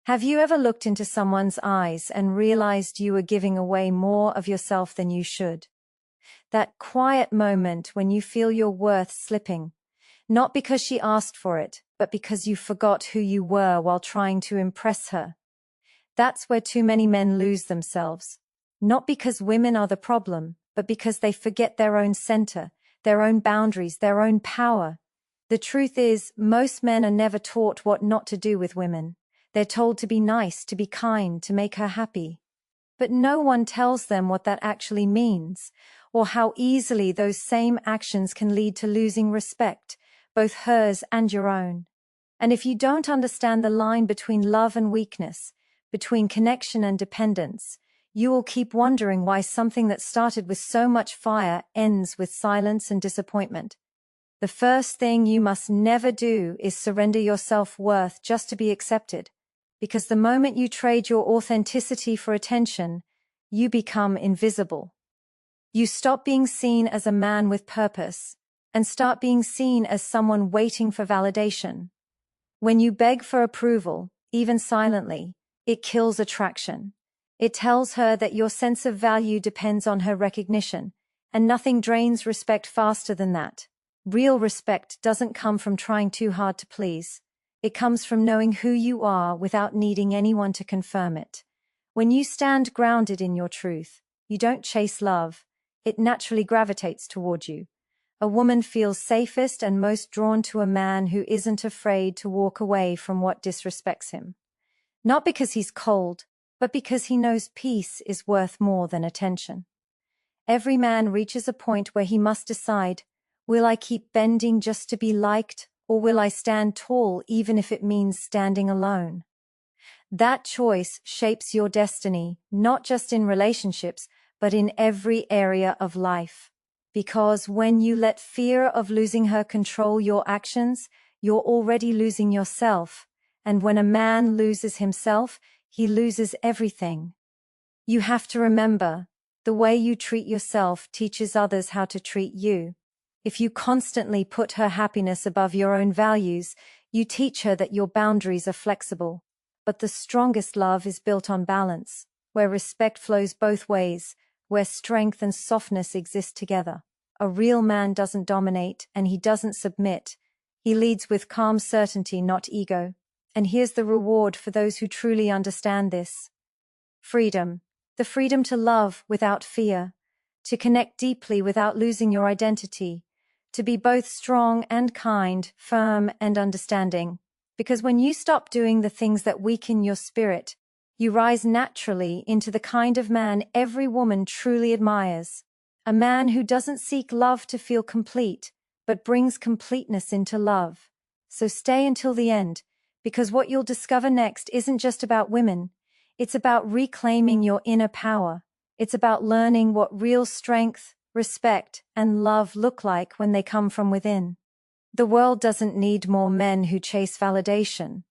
Have you ever looked into someone's eyes and realized you were giving away more of yourself than you should? That quiet moment when you feel your worth slipping, not because she asked for it, but because you forgot who you were while trying to impress her. That's where too many men lose themselves. Not because women are the problem, but because they forget their own center, their own boundaries, their own power. The truth is, most men are never taught what not to do with women. They're told to be nice, to be kind, to make her happy. But no one tells them what that actually means, or how easily those same actions can lead to losing respect, both hers and your own. And if you don't understand the line between love and weakness, between connection and dependence, you will keep wondering why something that started with so much fire ends with silence and disappointment. The first thing you must never do is surrender your self-worth just to be accepted, because the moment you trade your authenticity for attention, you become invisible. You stop being seen as a man with purpose and start being seen as someone waiting for validation. When you beg for approval, even silently, it kills attraction. It tells her that your sense of value depends on her recognition, and nothing drains respect faster than that. Real respect doesn't come from trying too hard to please. It comes from knowing who you are without needing anyone to confirm it. When you stand grounded in your truth, you don't chase love. It naturally gravitates toward you. A woman feels safest and most drawn to a man who isn't afraid to walk away from what disrespects him. Not because he's cold, but because he knows peace is worth more than attention. Every man reaches a point where he must decide, will I keep bending just to be liked, or will I stand tall even if it means standing alone? That choice shapes your destiny, not just in relationships, but in every area of life. Because when you let fear of losing her control your actions, you're already losing yourself. And when a man loses himself, he loses everything. You have to remember, the way you treat yourself teaches others how to treat you. If you constantly put her happiness above your own values, you teach her that your boundaries are flexible. But the strongest love is built on balance, where respect flows both ways, where strength and softness exist together. A real man doesn't dominate, and he doesn't submit. He leads with calm certainty, not ego. And here's the reward for those who truly understand this. Freedom. The freedom to love without fear, to connect deeply without losing your identity, to be both strong and kind, firm and understanding. Because when you stop doing the things that weaken your spirit, you rise naturally into the kind of man every woman truly admires. A man who doesn't seek love to feel complete, but brings completeness into love. So stay until the end, because what you'll discover next isn't just about women. It's about reclaiming your inner power. It's about learning what real strength, respect, and love look like when they come from within. The world doesn't need more men who chase validation.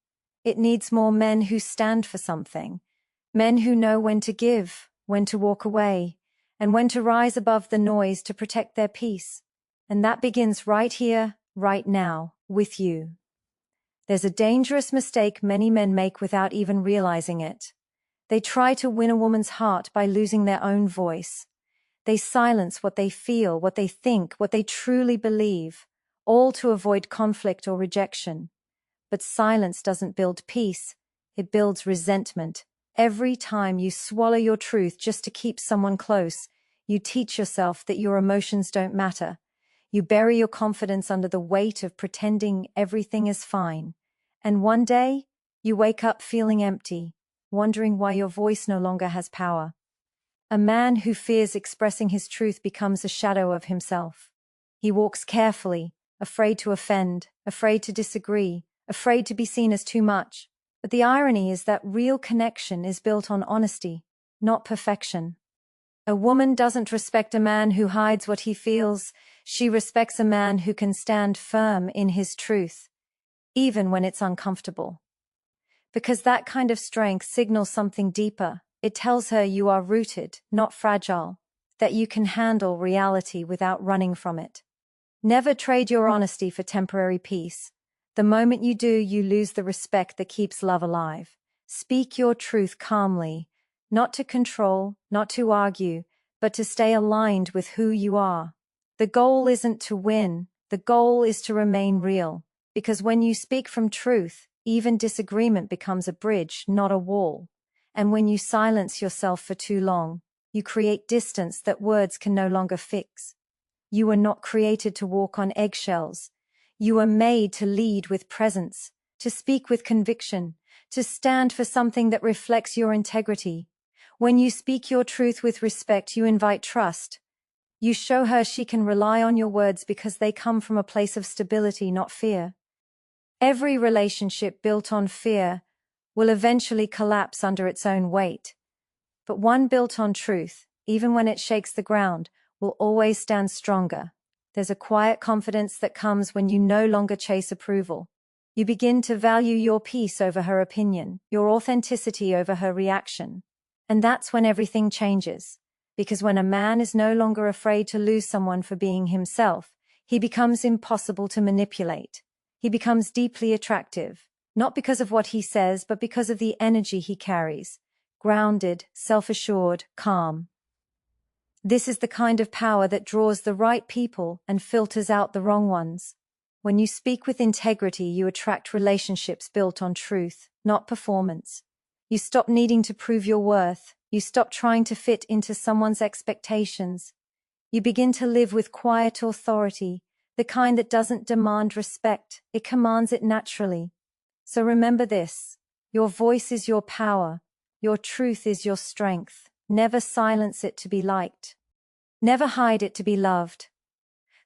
It needs more men who stand for something. Men who know when to give, when to walk away, and when to rise above the noise to protect their peace. And that begins right here, right now, with you. There's a dangerous mistake many men make without even realizing it. They try to win a woman's heart by losing their own voice. They silence what they feel, what they think, what they truly believe, all to avoid conflict or rejection. But silence doesn't build peace, it builds resentment. Every time you swallow your truth just to keep someone close, you teach yourself that your emotions don't matter. You bury your confidence under the weight of pretending everything is fine. And one day, you wake up feeling empty, wondering why your voice no longer has power. A man who fears expressing his truth becomes a shadow of himself. He walks carefully, afraid to offend, afraid to disagree, afraid to be seen as too much. But the irony is that real connection is built on honesty, not perfection. A woman doesn't respect a man who hides what he feels. She respects a man who can stand firm in his truth, even when it's uncomfortable. Because that kind of strength signals something deeper. It tells her you are rooted, not fragile, that you can handle reality without running from it. Never trade your honesty for temporary peace. The moment you do, you lose the respect that keeps love alive. Speak your truth calmly, not to control, not to argue, but to stay aligned with who you are. The goal isn't to win, the goal is to remain real, because when you speak from truth, even disagreement becomes a bridge, not a wall. And when you silence yourself for too long, you create distance that words can no longer fix. You were not created to walk on eggshells. You were made to lead with presence, to speak with conviction, to stand for something that reflects your integrity. When you speak your truth with respect, you invite trust. You show her she can rely on your words because they come from a place of stability, not fear. Every relationship built on fear will eventually collapse under its own weight. But one built on truth, even when it shakes the ground, will always stand stronger. There's a quiet confidence that comes when you no longer chase approval. You begin to value your peace over her opinion, your authenticity over her reaction. And that's when everything changes. Because when a man is no longer afraid to lose someone for being himself, he becomes impossible to manipulate. He becomes deeply attractive, not because of what he says, but because of the energy he carries. Grounded, self-assured, calm. This is the kind of power that draws the right people and filters out the wrong ones. When you speak with integrity, you attract relationships built on truth, not performance. You stop needing to prove your worth. You stop trying to fit into someone's expectations. You begin to live with quiet authority, the kind that doesn't demand respect, it commands it naturally. So remember this: your voice is your power. Your truth is your strength. Never silence it to be liked. Never hide it to be loved.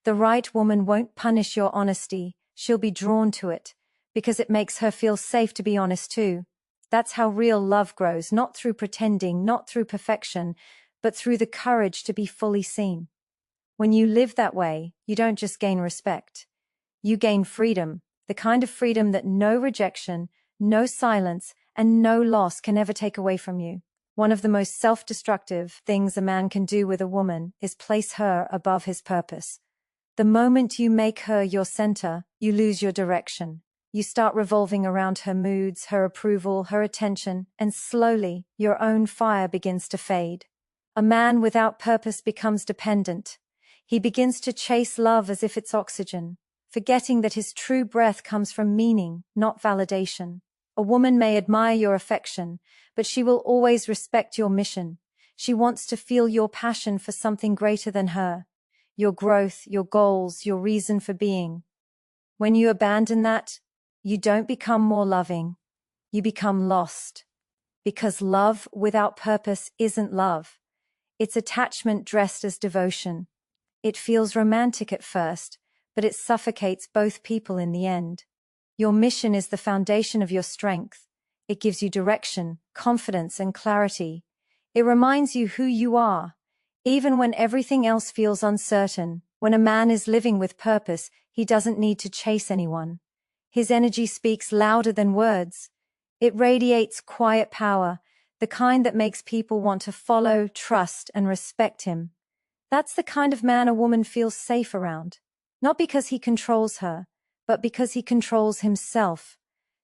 The right woman won't punish your honesty, she'll be drawn to it, because it makes her feel safe to be honest too. That's how real love grows, not through pretending, not through perfection, but through the courage to be fully seen. When you live that way, you don't just gain respect. You gain freedom, the kind of freedom that no rejection, no silence, and no loss can ever take away from you. One of the most self-destructive things a man can do with a woman is place her above his purpose. The moment you make her your center, you lose your direction. You start revolving around her moods, her approval, her attention, and slowly, your own fire begins to fade. A man without purpose becomes dependent. He begins to chase love as if it's oxygen, forgetting that his true breath comes from meaning, not validation. A woman may admire your affection, but she will always respect your mission. She wants to feel your passion for something greater than her. Your growth, your goals, your reason for being. When you abandon that, you don't become more loving. You become lost. Because love without purpose isn't love. It's attachment dressed as devotion. It feels romantic at first, but it suffocates both people in the end. Your mission is the foundation of your strength. It gives you direction, confidence, and clarity. It reminds you who you are. Even when everything else feels uncertain, when a man is living with purpose, he doesn't need to chase anyone. His energy speaks louder than words. It radiates quiet power, the kind that makes people want to follow, trust, and respect him. That's the kind of man a woman feels safe around. Not because he controls her, but because he controls himself.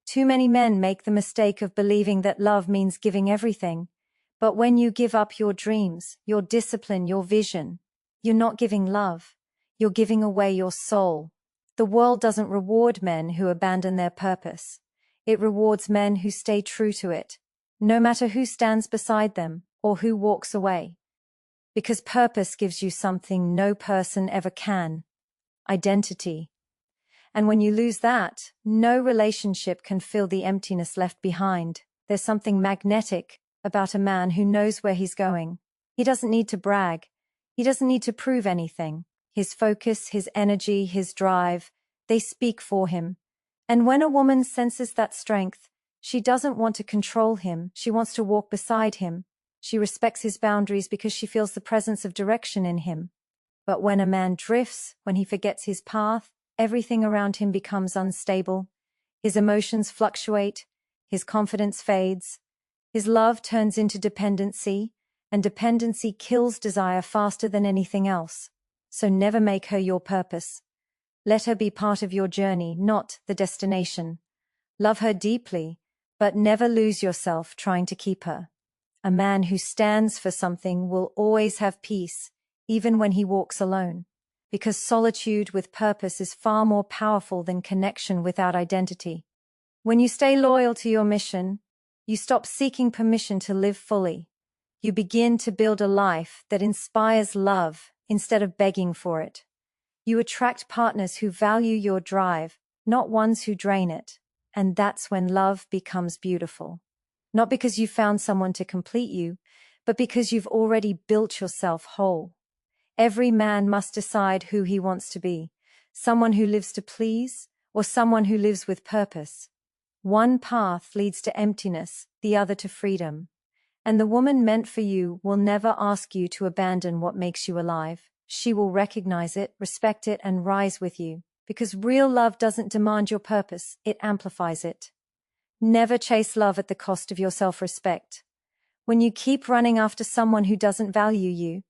Too many men make the mistake of believing that love means giving everything. But when you give up your dreams, your discipline, your vision, you're not giving love. You're giving away your soul. The world doesn't reward men who abandon their purpose. It rewards men who stay true to it, no matter who stands beside them or who walks away. Because purpose gives you something no person ever can: identity. And when you lose that, no relationship can fill the emptiness left behind. There's something magnetic about a man who knows where he's going. He doesn't need to brag. He doesn't need to prove anything. His focus, his energy, his drive, they speak for him. And when a woman senses that strength, she doesn't want to control him, she wants to walk beside him. She respects his boundaries because she feels the presence of direction in him. But when a man drifts, when he forgets his path, everything around him becomes unstable. His emotions fluctuate, his confidence fades, his love turns into dependency, and dependency kills desire faster than anything else. So never make her your purpose. Let her be part of your journey, not the destination. Love her deeply, but never lose yourself trying to keep her. A man who stands for something will always have peace, even when he walks alone, because solitude with purpose is far more powerful than connection without identity. When you stay loyal to your mission, you stop seeking permission to live fully. You begin to build a life that inspires love instead of begging for it. You attract partners who value your drive, not ones who drain it. And that's when love becomes beautiful. Not because you found someone to complete you, but because you've already built yourself whole. Every man must decide who he wants to be, someone who lives to please or someone who lives with purpose. One path leads to emptiness, the other to freedom. And the woman meant for you will never ask you to abandon what makes you alive. She will recognize it, respect it, and rise with you. Because real love doesn't demand your purpose, it amplifies it. Never chase love at the cost of your self-respect. When you keep running after someone who doesn't value you,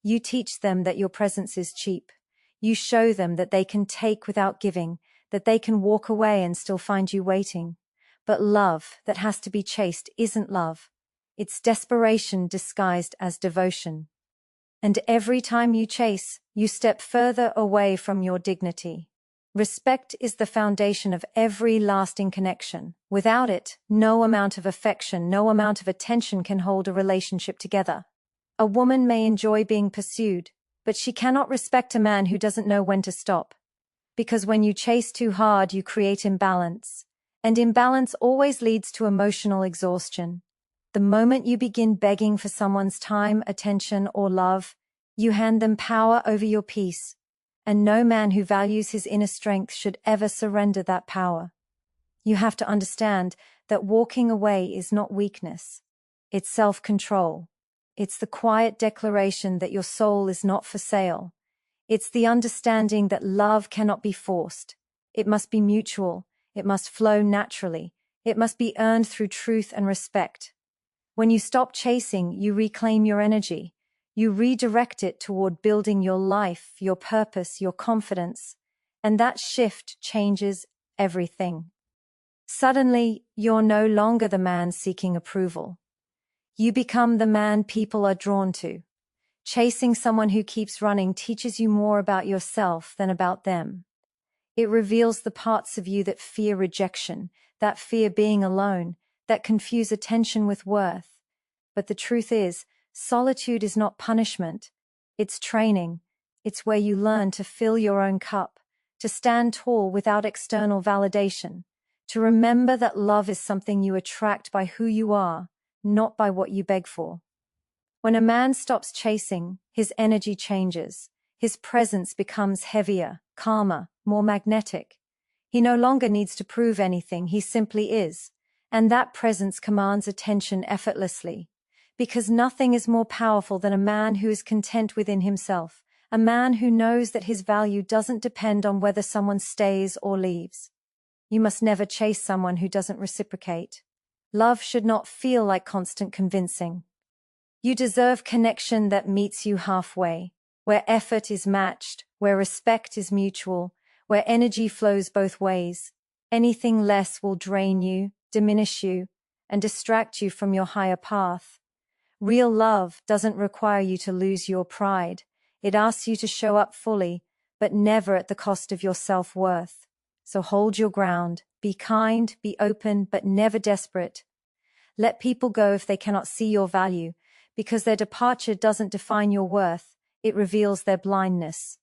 you teach them that your presence is cheap. You show them that they can take without giving, that they can walk away and still find you waiting. But love that has to be chased isn't love. It's desperation disguised as devotion. And every time you chase, you step further away from your dignity. Respect is the foundation of every lasting connection. Without it, no amount of affection, no amount of attention can hold a relationship together. A woman may enjoy being pursued, but she cannot respect a man who doesn't know when to stop. Because when you chase too hard, you create imbalance. And imbalance always leads to emotional exhaustion. The moment you begin begging for someone's time, attention, or love, you hand them power over your peace. And no man who values his inner strength should ever surrender that power. You have to understand that walking away is not weakness. It's self-control. It's the quiet declaration that your soul is not for sale. It's the understanding that love cannot be forced. It must be mutual. It must flow naturally. It must be earned through truth and respect. When you stop chasing, you reclaim your energy. You redirect it toward building your life, your purpose, your confidence. And that shift changes everything. Suddenly, you're no longer the man seeking approval. You become the man people are drawn to. Chasing someone who keeps running teaches you more about yourself than about them. It reveals the parts of you that fear rejection, that fear being alone, that confuse attention with worth. But the truth is, solitude is not punishment. It's training. It's where you learn to fill your own cup, to stand tall without external validation, to remember that love is something you attract by who you are, not by what you beg for. When a man stops chasing, his energy changes. His presence becomes heavier, calmer, more magnetic. He no longer needs to prove anything, he simply is. And that presence commands attention effortlessly. Because nothing is more powerful than a man who is content within himself, a man who knows that his value doesn't depend on whether someone stays or leaves. You must never chase someone who doesn't reciprocate. Love should not feel like constant convincing. You deserve connection that meets you halfway, where effort is matched, where respect is mutual, where energy flows both ways. Anything less will drain you, diminish you, and distract you from your higher path. Real love doesn't require you to lose your pride. It asks you to show up fully, but never at the cost of your self-worth. So hold your ground, be kind, be open, but never desperate. Let people go if they cannot see your value, because their departure doesn't define your worth, it reveals their blindness.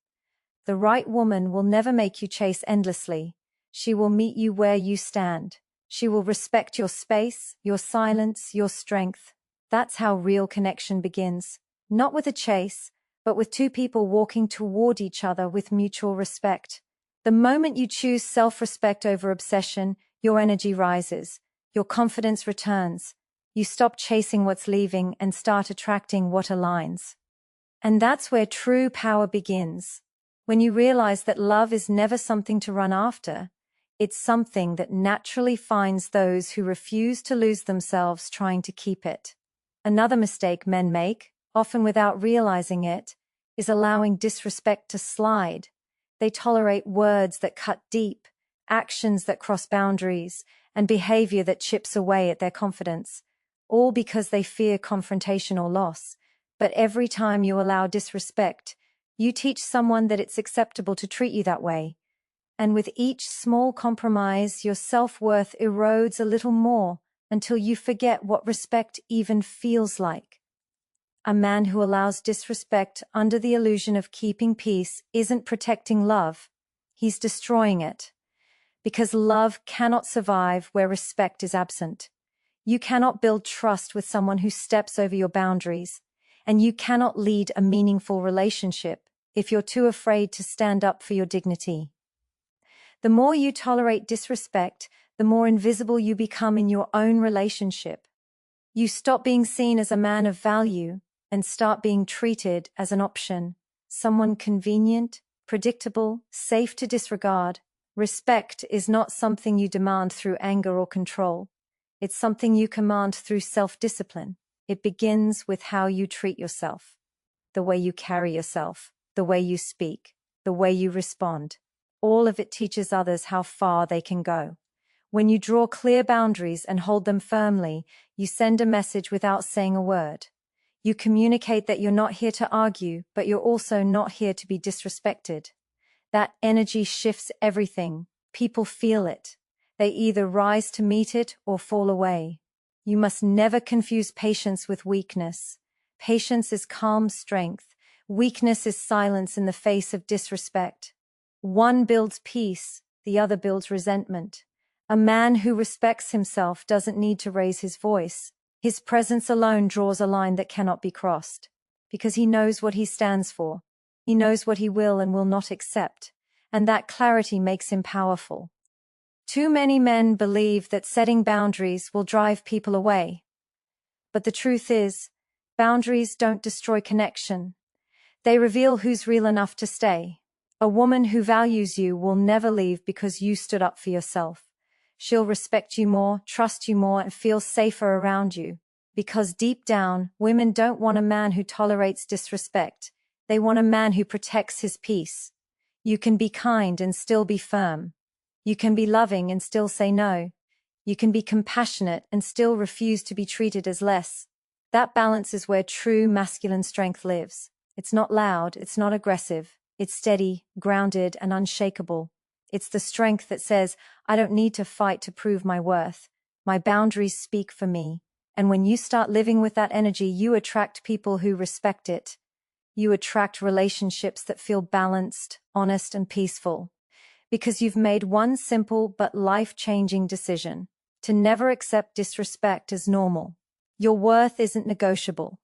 The right woman will never make you chase endlessly. She will meet you where you stand. She will respect your space, your silence, your strength. That's how real connection begins. Not with a chase, but with two people walking toward each other with mutual respect. The moment you choose self-respect over obsession, your energy rises, your confidence returns. You stop chasing what's leaving and start attracting what aligns. And that's where true power begins. When you realize that love is never something to run after, it's something that naturally finds those who refuse to lose themselves trying to keep it. Another mistake men make, often without realizing it, is allowing disrespect to slide. They tolerate words that cut deep, actions that cross boundaries, and behavior that chips away at their confidence, all because they fear confrontation or loss. But every time you allow disrespect, you teach someone that it's acceptable to treat you that way. And with each small compromise, your self-worth erodes a little more until you forget what respect even feels like. A man who allows disrespect under the illusion of keeping peace isn't protecting love, he's destroying it. Because love cannot survive where respect is absent. You cannot build trust with someone who steps over your boundaries, and you cannot lead a meaningful relationship if you're too afraid to stand up for your dignity. The more you tolerate disrespect, the more invisible you become in your own relationship. You stop being seen as a man of value and start being treated as an option, someone convenient, predictable, safe to disregard. Respect is not something you demand through anger or control. It's something you command through self-discipline. It begins with how you treat yourself, the way you carry yourself, the way you speak, the way you respond. All of it teaches others how far they can go. When you draw clear boundaries and hold them firmly, you send a message without saying a word. You communicate that you're not here to argue, but you're also not here to be disrespected. That energy shifts everything. People feel it. They either rise to meet it or fall away. You must never confuse patience with weakness. Patience is calm strength. Weakness is silence in the face of disrespect. One builds peace, the other builds resentment. A man who respects himself doesn't need to raise his voice. His presence alone draws a line that cannot be crossed, because he knows what he stands for. He knows what he will and will not accept, and that clarity makes him powerful. Too many men believe that setting boundaries will drive people away. But the truth is, boundaries don't destroy connection. They reveal who's real enough to stay. A woman who values you will never leave because you stood up for yourself. She'll respect you more, trust you more, and feel safer around you. Because deep down, women don't want a man who tolerates disrespect. They want a man who protects his peace. You can be kind and still be firm. You can be loving and still say no. You can be compassionate and still refuse to be treated as less. That balance is where true masculine strength lives. It's not loud, it's not aggressive. It's steady, grounded, and unshakable. It's the strength that says, I don't need to fight to prove my worth. My boundaries speak for me. And when you start living with that energy, you attract people who respect it. You attract relationships that feel balanced, honest, and peaceful. Because you've made one simple but life-changing decision: to never accept disrespect as normal. Your worth isn't negotiable.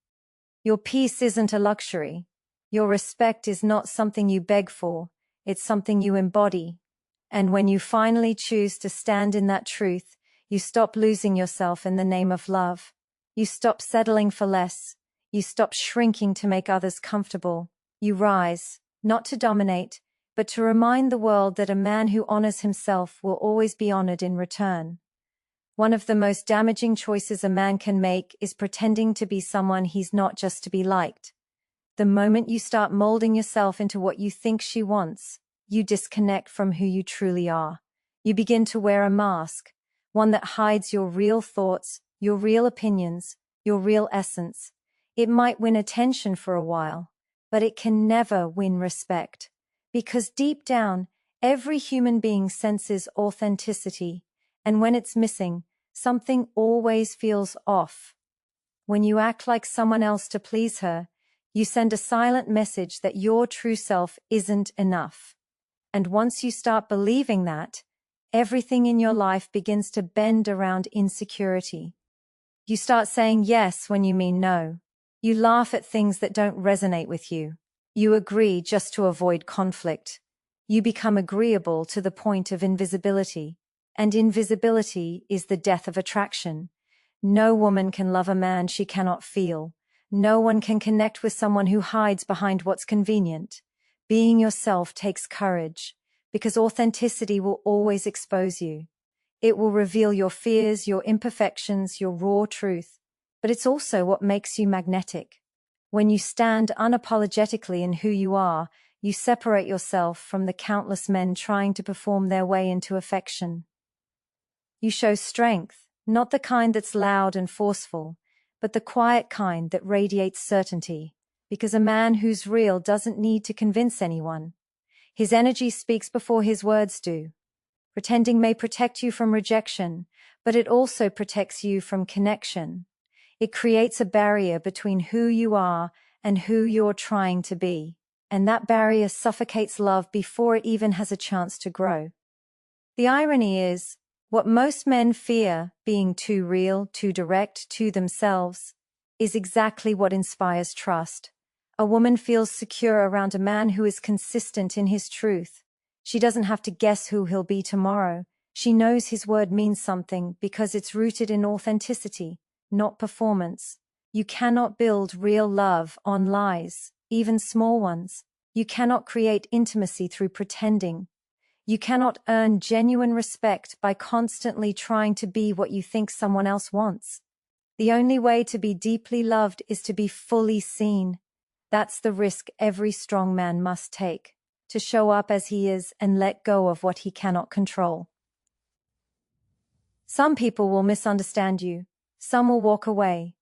Your peace isn't a luxury. Your respect is not something you beg for, it's something you embody. And when you finally choose to stand in that truth, you stop losing yourself in the name of love. You stop settling for less. You stop shrinking to make others comfortable. You rise, not to dominate, but to remind the world that a man who honors himself will always be honored in return. One of the most damaging choices a man can make is pretending to be someone he's not just to be liked. The moment you start molding yourself into what you think she wants, you disconnect from who you truly are. You begin to wear a mask, one that hides your real thoughts, your real opinions, your real essence. It might win attention for a while, but it can never win respect. Because deep down, every human being senses authenticity, and when it's missing, something always feels off. When you act like someone else to please her, you send a silent message that your true self isn't enough. And once you start believing that, everything in your life begins to bend around insecurity. You start saying yes when you mean no. You laugh at things that don't resonate with you. You agree just to avoid conflict. You become agreeable to the point of invisibility. And invisibility is the death of attraction. No woman can love a man she cannot feel. No one can connect with someone who hides behind what's convenient. Being yourself takes courage, because authenticity will always expose you. It will reveal your fears, your imperfections, your raw truth. But it's also what makes you magnetic. When you stand unapologetically in who you are, you separate yourself from the countless men trying to perform their way into affection. You show strength, not the kind that's loud and forceful, but the quiet kind that radiates certainty. Because a man who's real doesn't need to convince anyone. His energy speaks before his words do. Pretending may protect you from rejection, but it also protects you from connection. It creates a barrier between who you are and who you're trying to be, and that barrier suffocates love before it even has a chance to grow. The irony is, what most men fear, being too real, too direct, too themselves, is exactly what inspires trust. A woman feels secure around a man who is consistent in his truth. She doesn't have to guess who he'll be tomorrow. She knows his word means something because it's rooted in authenticity, not performance. You cannot build real love on lies, even small ones. You cannot create intimacy through pretending. You cannot earn genuine respect by constantly trying to be what you think someone else wants. The only way to be deeply loved is to be fully seen. That's the risk every strong man must take, to show up as he is and let go of what he cannot control. Some people will misunderstand you, some will walk away,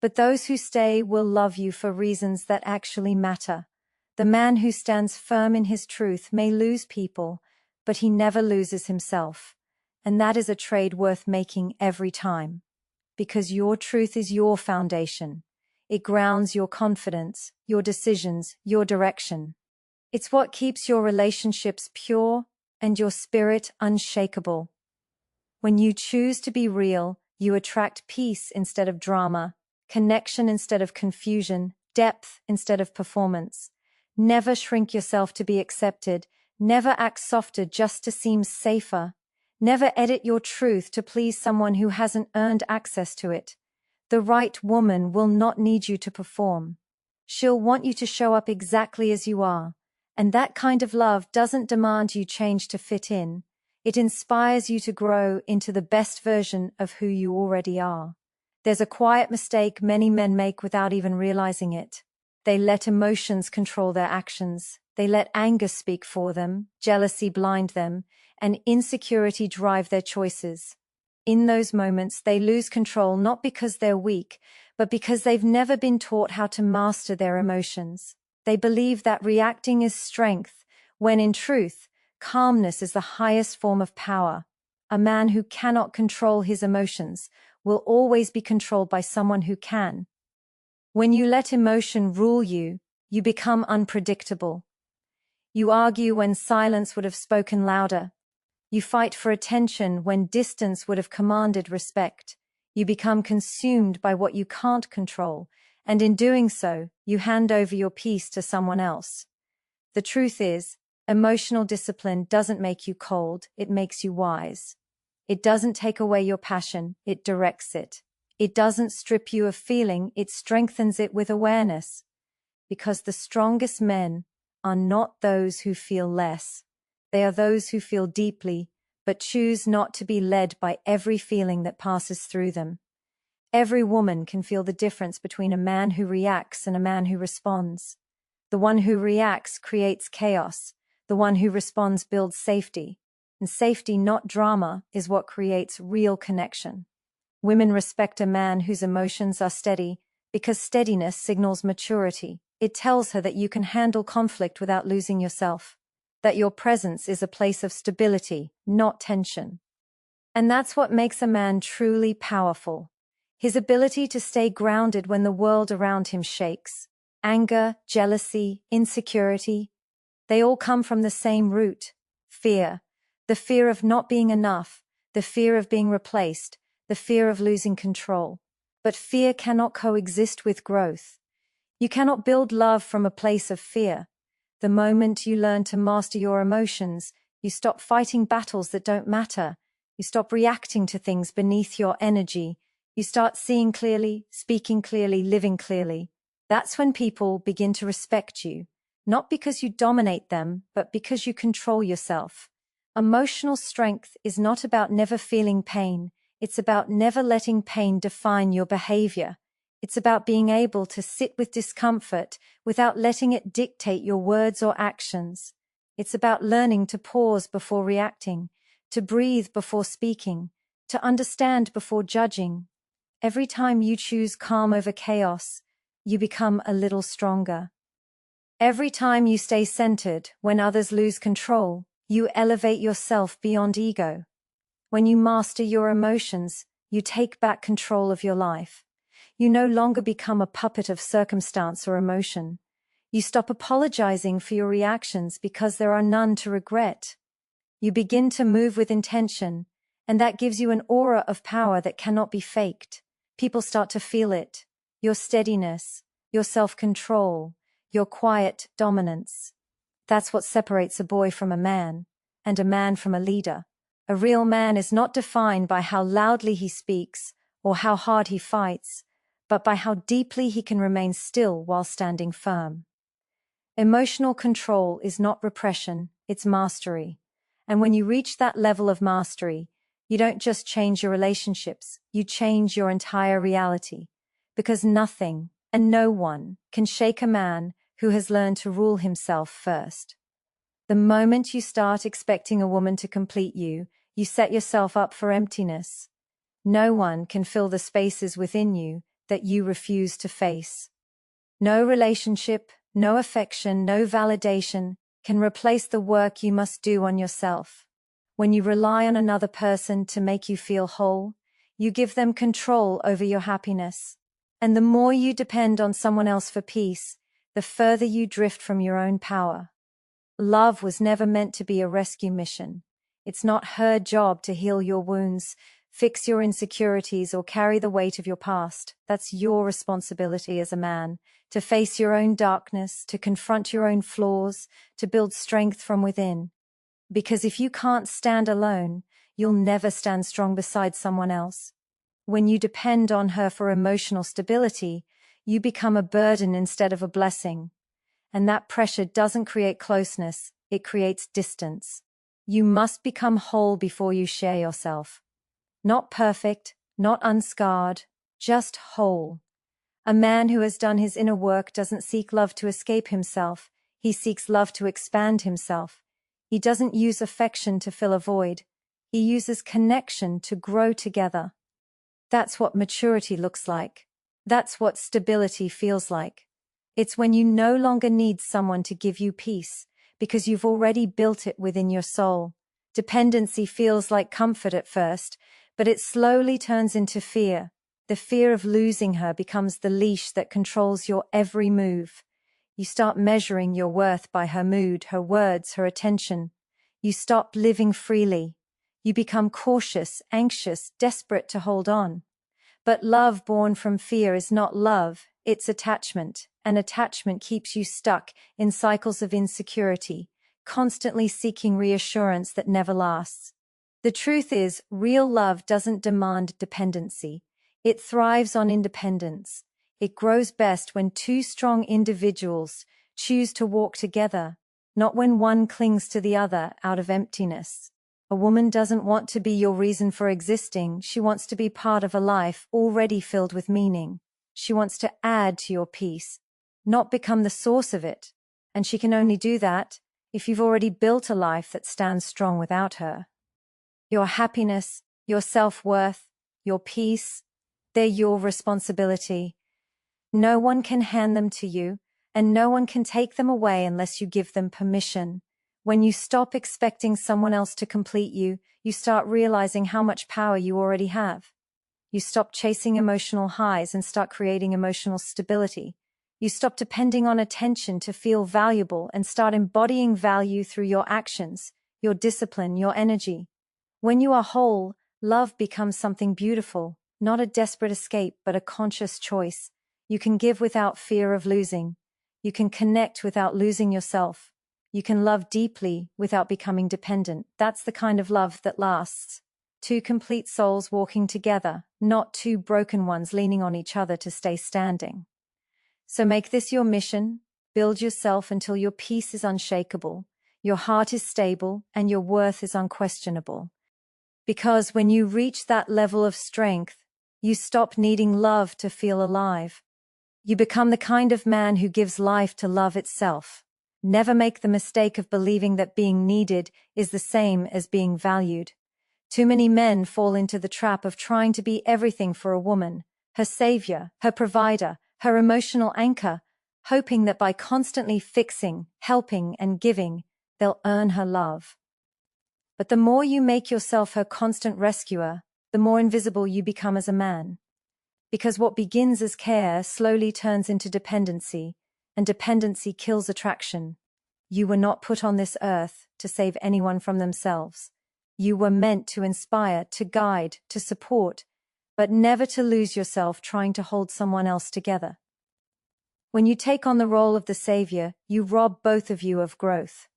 but those who stay will love you for reasons that actually matter. The man who stands firm in his truth may lose people, but he never loses himself, and that is a trade worth making every time. Because your truth is your foundation. It grounds your confidence, your decisions, your direction. It's what keeps your relationships pure and your spirit unshakable. When you choose to be real, you attract peace instead of drama, connection instead of confusion, depth instead of performance. Never shrink yourself to be accepted. Never act softer just to seem safer. Never edit your truth to please someone who hasn't earned access to it. The right woman will not need you to perform. She'll want you to show up exactly as you are. And that kind of love doesn't demand you change to fit in. It inspires you to grow into the best version of who you already are. There's a quiet mistake many men make without even realizing it. They let emotions control their actions. They let anger speak for them, jealousy blind them, and insecurity drive their choices. In those moments, they lose control not because they're weak, but because they've never been taught how to master their emotions. They believe that reacting is strength, when in truth, calmness is the highest form of power. A man who cannot control his emotions will always be controlled by someone who can. When you let emotion rule you, you become unpredictable. You argue when silence would have spoken louder. You fight for attention when distance would have commanded respect. You become consumed by what you can't control, and in doing so, you hand over your peace to someone else. The truth is, emotional discipline doesn't make you cold, it makes you wise. It doesn't take away your passion, it directs it. It doesn't strip you of feeling, it strengthens it with awareness. Because the strongest men are not those who feel less. They are those who feel deeply, but choose not to be led by every feeling that passes through them. Every woman can feel the difference between a man who reacts and a man who responds. The one who reacts creates chaos. The one who responds builds safety. And safety, not drama, is what creates real connection. Women respect a man whose emotions are steady because steadiness signals maturity. It tells her that you can handle conflict without losing yourself, that your presence is a place of stability, not tension. And that's what makes a man truly powerful. His ability to stay grounded when the world around him shakes. Anger, jealousy, insecurity, they all come from the same root: fear. The fear of not being enough, the fear of being replaced, the fear of losing control. But fear cannot coexist with growth. You cannot build love from a place of fear. The moment you learn to master your emotions, you stop fighting battles that don't matter. You stop reacting to things beneath your energy. You start seeing clearly, speaking clearly, living clearly. That's when people begin to respect you, not because you dominate them, but because you control yourself. Emotional strength is not about never feeling pain. It's about never letting pain define your behavior. It's about being able to sit with discomfort without letting it dictate your words or actions. It's about learning to pause before reacting, to breathe before speaking, to understand before judging. Every time you choose calm over chaos, you become a little stronger. Every time you stay centered when others lose control, you elevate yourself beyond ego. When you master your emotions, you take back control of your life. You no longer become a puppet of circumstance or emotion. You stop apologizing for your reactions because there are none to regret. You begin to move with intention, and that gives you an aura of power that cannot be faked. People start to feel it. Your steadiness, your self-control, your quiet dominance. That's what separates a boy from a man, and a man from a leader. A real man is not defined by how loudly he speaks or how hard he fights, but by how deeply he can remain still while standing firm. Emotional control is not repression, it's mastery. And when you reach that level of mastery, you don't just change your relationships, you change your entire reality. Because nothing and no one can shake a man who has learned to rule himself first. The moment you start expecting a woman to complete you, you set yourself up for emptiness. No one can fill the spaces within you that you refuse to face. No relationship, no affection, no validation can replace the work you must do on yourself. When you rely on another person to make you feel whole, you give them control over your happiness. And the more you depend on someone else for peace, the further you drift from your own power. Love was never meant to be a rescue mission. It's not her job to heal your wounds, fix your insecurities, or carry the weight of your past. That's your responsibility as a man, to face your own darkness, to confront your own flaws, to build strength from within. Because if you can't stand alone, you'll never stand strong beside someone else. When you depend on her for emotional stability, you become a burden instead of a blessing. And that pressure doesn't create closeness, it creates distance. You must become whole before you share yourself. Not perfect, not unscarred, just whole. A man who has done his inner work doesn't seek love to escape himself, he seeks love to expand himself. He doesn't use affection to fill a void, he uses connection to grow together. That's what maturity looks like. That's what stability feels like. It's when you no longer need someone to give you peace, because you've already built it within your soul. Dependency feels like comfort at first, but it slowly turns into fear. The fear of losing her becomes the leash that controls your every move. You start measuring your worth by her mood, her words, her attention. You stop living freely. You become cautious, anxious, desperate to hold on. But love born from fear is not love, it's attachment, and attachment keeps you stuck in cycles of insecurity, constantly seeking reassurance that never lasts. The truth is, real love doesn't demand dependency. It thrives on independence. It grows best when two strong individuals choose to walk together, not when one clings to the other out of emptiness. A woman doesn't want to be your reason for existing, she wants to be part of a life already filled with meaning. She wants to add to your peace, not become the source of it. And she can only do that if you've already built a life that stands strong without her. Your happiness, your self-worth, your peace, they're your responsibility. No one can hand them to you, and no one can take them away unless you give them permission. When you stop expecting someone else to complete you, you start realizing how much power you already have. You stop chasing emotional highs and start creating emotional stability. You stop depending on attention to feel valuable and start embodying value through your actions, your discipline, your energy. When you are whole, love becomes something beautiful, not a desperate escape but a conscious choice. You can give without fear of losing. You can connect without losing yourself. You can love deeply without becoming dependent. That's the kind of love that lasts. Two complete souls walking together, not two broken ones leaning on each other to stay standing. So make this your mission. Build yourself until your peace is unshakable, your heart is stable, and your worth is unquestionable. Because when you reach that level of strength, you stop needing love to feel alive. You become the kind of man who gives life to love itself. Never make the mistake of believing that being needed is the same as being valued. Too many men fall into the trap of trying to be everything for a woman, her savior, her provider, her emotional anchor, hoping that by constantly fixing, helping, and giving, they'll earn her love. But the more you make yourself her constant rescuer, the more invisible you become as a man. Because what begins as care slowly turns into dependency, and dependency kills attraction. You were not put on this earth to save anyone from themselves. You were meant to inspire, to guide, to support, but never to lose yourself trying to hold someone else together. When you take on the role of the savior, you rob both of you of growth.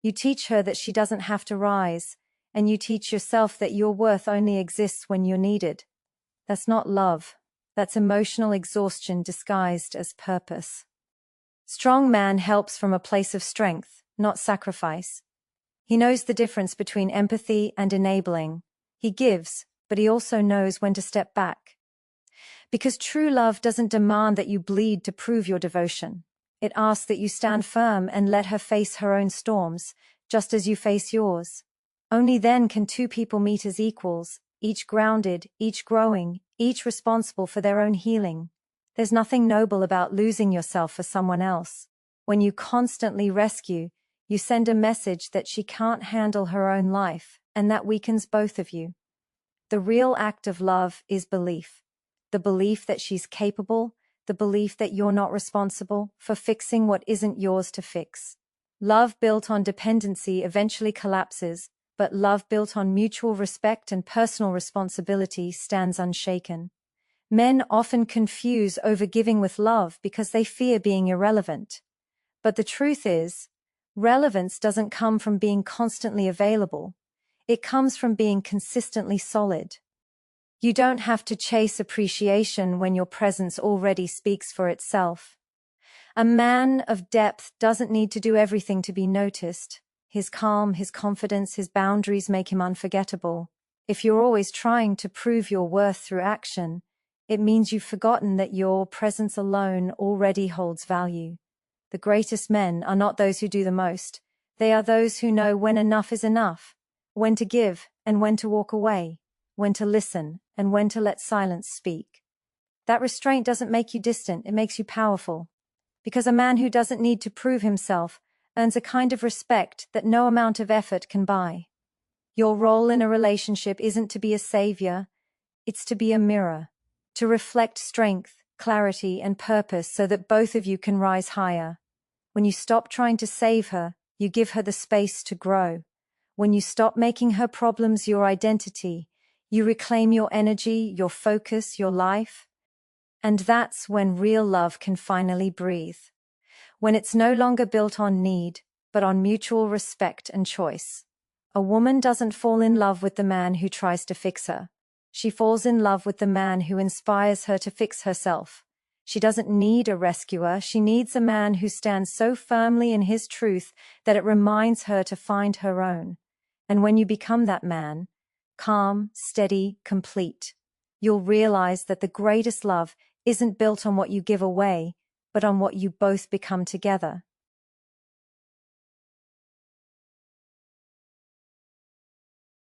You teach her that she doesn't have to rise, and you teach yourself that your worth only exists when you're needed. That's not love. That's emotional exhaustion disguised as purpose. Strong man helps from a place of strength, not sacrifice. He knows the difference between empathy and enabling. He gives, but he also knows when to step back. Because true love doesn't demand that you bleed to prove your devotion. It asks that you stand firm and let her face her own storms, just as you face yours. Only then can two people meet as equals, each grounded, each growing, each responsible for their own healing. There's nothing noble about losing yourself for someone else. When you constantly rescue, you send a message that she can't handle her own life, and that weakens both of you. The real act of love is belief. The belief that she's capable, the belief that you're not responsible for fixing what isn't yours to fix. Love built on dependency eventually collapses, but love built on mutual respect and personal responsibility stands unshaken. Men often confuse overgiving with love because they fear being irrelevant. But the truth is, relevance doesn't come from being constantly available. It comes from being consistently solid. You don't have to chase appreciation when your presence already speaks for itself. A man of depth doesn't need to do everything to be noticed. His calm, his confidence, his boundaries make him unforgettable. If you're always trying to prove your worth through action, it means you've forgotten that your presence alone already holds value. The greatest men are not those who do the most. They are those who know when enough is enough, when to give and when to walk away, when to listen and when to let silence speak. That restraint doesn't make you distant, it makes you powerful. Because a man who doesn't need to prove himself earns a kind of respect that no amount of effort can buy. Your role in a relationship isn't to be a savior, it's to be a mirror, to reflect strength, clarity, and purpose so that both of you can rise higher. When you stop trying to save her, you give her the space to grow. When you stop making her problems your identity, you reclaim your energy, your focus, your life. And that's when real love can finally breathe. When it's no longer built on need, but on mutual respect and choice. A woman doesn't fall in love with the man who tries to fix her. She falls in love with the man who inspires her to fix herself. She doesn't need a rescuer, she needs a man who stands so firmly in his truth that it reminds her to find her own. And when you become that man, calm, steady, complete, you'll realize that the greatest love isn't built on what you give away, but on what you both become together.